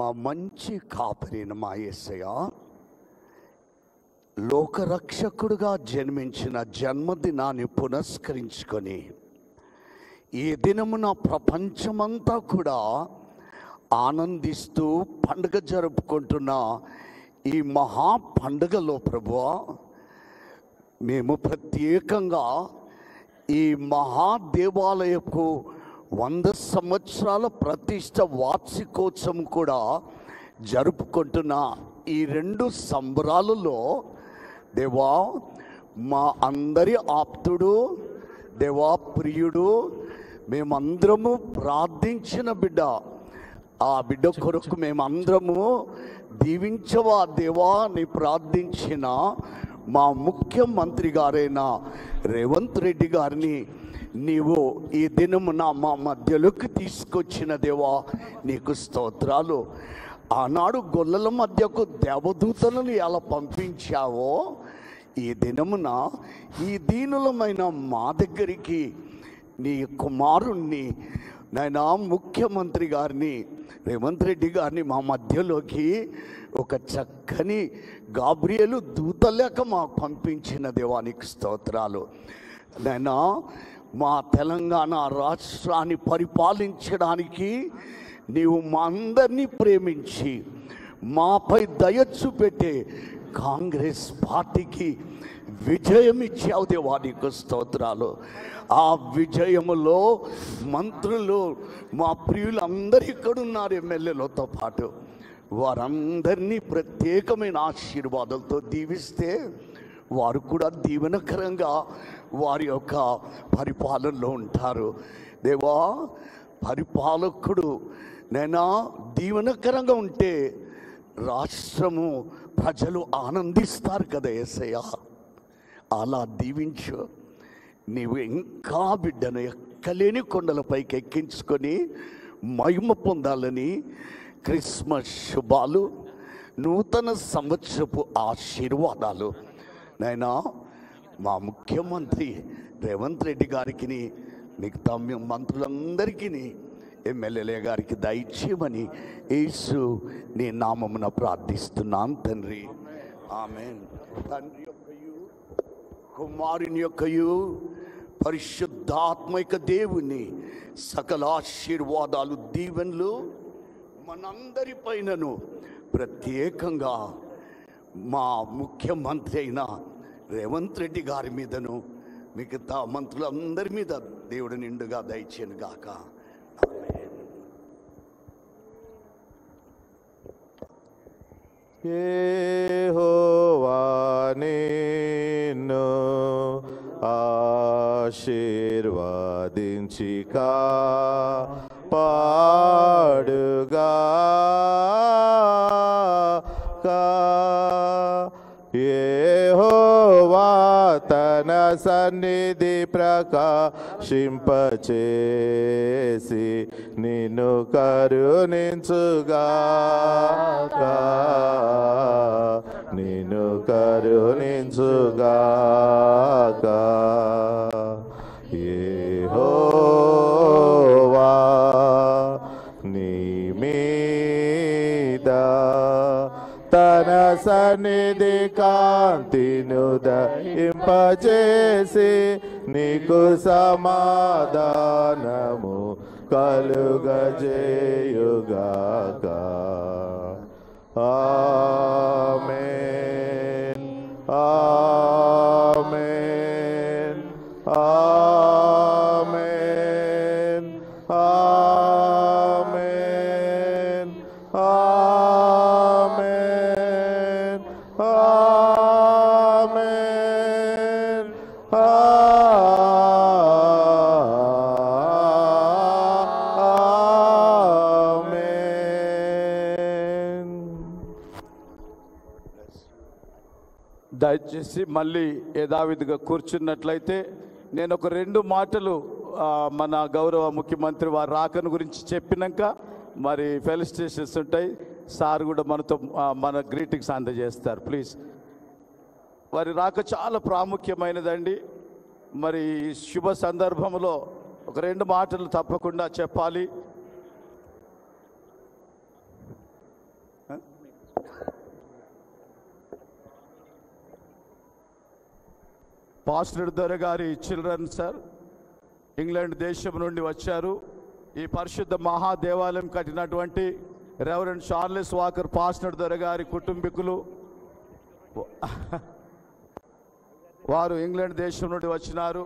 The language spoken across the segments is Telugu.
మా మంచి కాపరిన మా యేసయ్య లోకరక్షకుడుగా జన్మించిన జన్మదినాన్ని పునస్కరించుకొని ఈ దినమున ప్రపంచమంతా కూడా ఆనందిస్తూ పండుగ జరుపుకుంటున్న ఈ మహా పండుగలో ప్రభువా, మేము ప్రత్యేకంగా ఈ మహాదేవాలయకు 100 సంవత్సరాల ప్రతిష్ట వార్షికోత్సవం కూడా జరుపుకుంటున్న ఈ 2 సంబరాలలో దేవా, మా అందరి ఆప్తుడు, దేవా ప్రియుడు, మేమందరము ప్రార్థించిన బిడ్డ, ఆ బిడ్డ కొరకు మేమందరము దీవించవా దేవా అని ప్రార్థించిన మా ముఖ్యమంత్రి గారైన రేవంత్ రెడ్డి గారిని నీవు ఈ దినమున మా మధ్యలోకి తీసుకొచ్చిన దేవా నీకు స్తోత్రాలు. ఆనాడు గొల్లల మధ్యకు దేవదూతలను ఎలా పంపించావో ఈ దినమున ఈ దీనులమైన మా దగ్గరికి నీ కుమారుణ్ణి నైనా ముఖ్యమంత్రి గారిని రేవంత్ రెడ్డి గారిని మా మధ్యలోకి ఒక చక్కని గాబ్రియలు దూత లేక మాకు పంపించిన దేవానికి స్తోత్రాలు. నైనా మా తెలంగాణ రాష్ట్రాన్ని పరిపాలించడానికి నీవు మా అందరినీ ప్రేమించి మాపై దయ చూపెట్టే కాంగ్రెస్ పార్టీకి విజయం ఇచ్చావు దేవా నీకు స్తోత్రాలు. ఆ విజయములో మంత్రులు మా ప్రియులందరూ ఇక్కడున్నారు, ఎమ్మెల్యేలతో పాటు వారందరినీ ప్రత్యేకమైన ఆశీర్వాదాలతో దీవిస్తే వారు కూడా దీవెనకరంగా వారి యొక్క పరిపాలనలో ఉంటారు. దేవా, పరిపాలకుడు నైనా దీవెనకరంగా ఉంటే రాష్ట్రము ప్రజలు ఆనందిస్తారు కదా యేసయ్య, అలా దీవించు. నీవు ఇంకా బిడ్డను ఎక్కలేని కొండలపైకి ఎక్కించుకొని మహిమ పొందాలని క్రిస్మస్ శుభాలు, నూతన సంవత్సరపు ఆశీర్వాదాలు నైనా మా ముఖ్యమంత్రి రేవంత్ రెడ్డి గారికి, మిగతా మంత్రులందరికీ, ఎమ్మెల్యేల గారికి దయచేయమని యేసు నీ నామమున ప్రార్థిస్తున్నాను తండ్రి, ఆమేన్. తండ్రి యొక్కయు కుమారుని యొక్కయు పరిశుద్ధాత్మిక దేవుని సకల ఆశీర్వాదాలు దీవెనలు మనందరి పైనను, ప్రత్యేకంగా మా ముఖ్యమంత్రి అయిన రేవంత్ రెడ్డి గారి మీదను మిగతా మంత్రులందరి మీద దేవుడు నిండుగా దయచేయను గాక. యెహోవా నిన్ను ఆశీర్వదించి కాపాడుగా, యెహోవా తన సన్నిధి ప్రకాశింపచేసి నిన్ను కరుణించుగాక, నిన్ను కరుణించుగాక. యెహోవా నీ మీద తన సన్నిధి కాంతిను దయింపచేసి నీకు సమాధానము కలుగజేయుగాక. ఆమేన్, ఆమేన్, ఆమేన్, ఆమేన్, ఆమేన్, ఆమేన్, ఆమేన్. దయచేసి మళ్ళీ యథావిధిగా కూర్చున్నట్లయితే నేను ఒక 2 మాటలు మన గౌరవ ముఖ్యమంత్రి వారి రాకను గురించి చెప్పినాక మరి ఫెలిసిటేషన్స్ ఉంటాయి. సార్ కూడా మనతో మన గ్రీటింగ్స్ అందజేస్తారు. ప్లీజ్, వారి రాక చాలా ప్రాముఖ్యమైనదండి. మరి ఈ శుభ సందర్భంలో ఒక 2 మాటలు తప్పకుండా చెప్పాలి. పాస్టర్ దొర గారి చిల్డ్రన్ సార్ ఇంగ్లాండ్ దేశం నుండి వచ్చారు. ఈ పరిశుద్ధ మహాదేవాలయం కట్టినటువంటి రెవరెండ్ చార్లెస్ వాకర్ పాస్టర్ దొర గారి కుటుంబీకులు వారు ఇంగ్లాండ్ దేశం నుండి వచ్చినారు.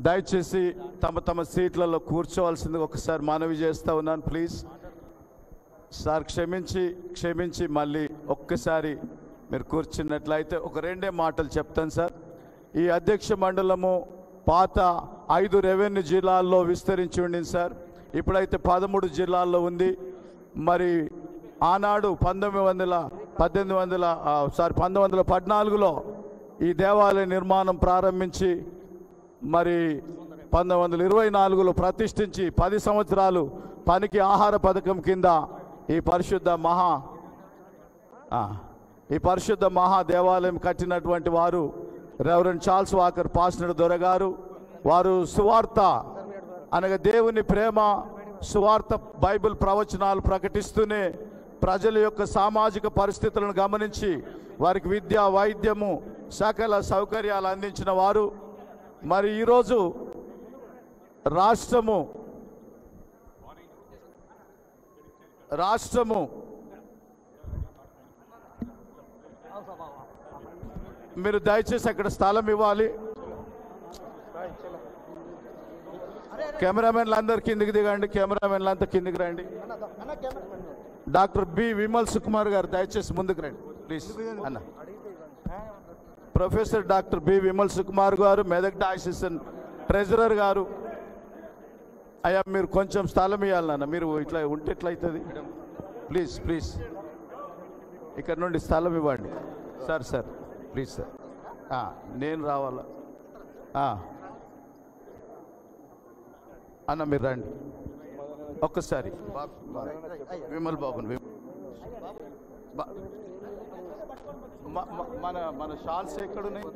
దయచేసి తమ తమ సీట్లలో కూర్చోవలసింది ఒకసారి మనవి చేస్తూ ఉన్నాను. ప్లీజ్ సార్ క్షమించి మళ్ళీ ఒక్కసారి మీరు కూర్చున్నట్లయితే ఒక రెండే మాటలు చెప్తాను సార్. ఈ అధ్యక్ష మండలము పాత 5 రెవెన్యూ జిల్లాల్లో విస్తరించి ఉండింది సార్. ఇప్పుడైతే 13 జిల్లాల్లో ఉంది. మరి ఆనాడు 1914లో ఈ దేవాలయ నిర్మాణం ప్రారంభించి మరి 1924లో ప్రతిష్ఠించి 10 సంవత్సరాలు పనికి ఆహార పథకం కింద ఈ పరిశుద్ధ మహా దేవాలయం కట్టినటువంటి వారు రెవరెండ్ చార్ల్స్ వాకర్ పాస్టర్ దొర గారు. వారు సువార్త అనగా దేవుని ప్రేమ, సువార్త, బైబిల్ ప్రవచనాలు ప్రకటిస్తూనే ప్రజల యొక్క సామాజిక పరిస్థితులను గమనించి వారికి విద్య, వైద్యము, సకల సౌకర్యాలు అందించిన వారు. మరి ఈరోజు రాష్ట్రము మీరు దయచేసి అక్కడ స్థలం ఇవ్వాలి. కెమెరామెన్లు అందరు కిందికి దిగండి. కెమెరామెన్లు అంతా కిందికి రండి. డాక్టర్ బి విమల్ సుకుమార్ గారు దయచేసి ముందుకు రండి ప్లీజ్ అన్న. Professor doctor B Vimal Sukumar గారు, మెదక్ డయాసిస్ ట్రెజరర్ గారు. అయ్యా మీరు కొంచెం స్థలం ఇవ్వాలన్న. మీరు ఇట్లా ఉంటే ఎట్లయితుంది? ప్లీజ్ ఇక్కడ నుండి స్థలం ఇవ్వండి సార్ ప్లీజ్ సార్. నేను రావాలా అన్న? మీరు రండి ఒక్కసారి. విమల్ బాబుని మన షాల్స్ ఎక్కడున్నాయి?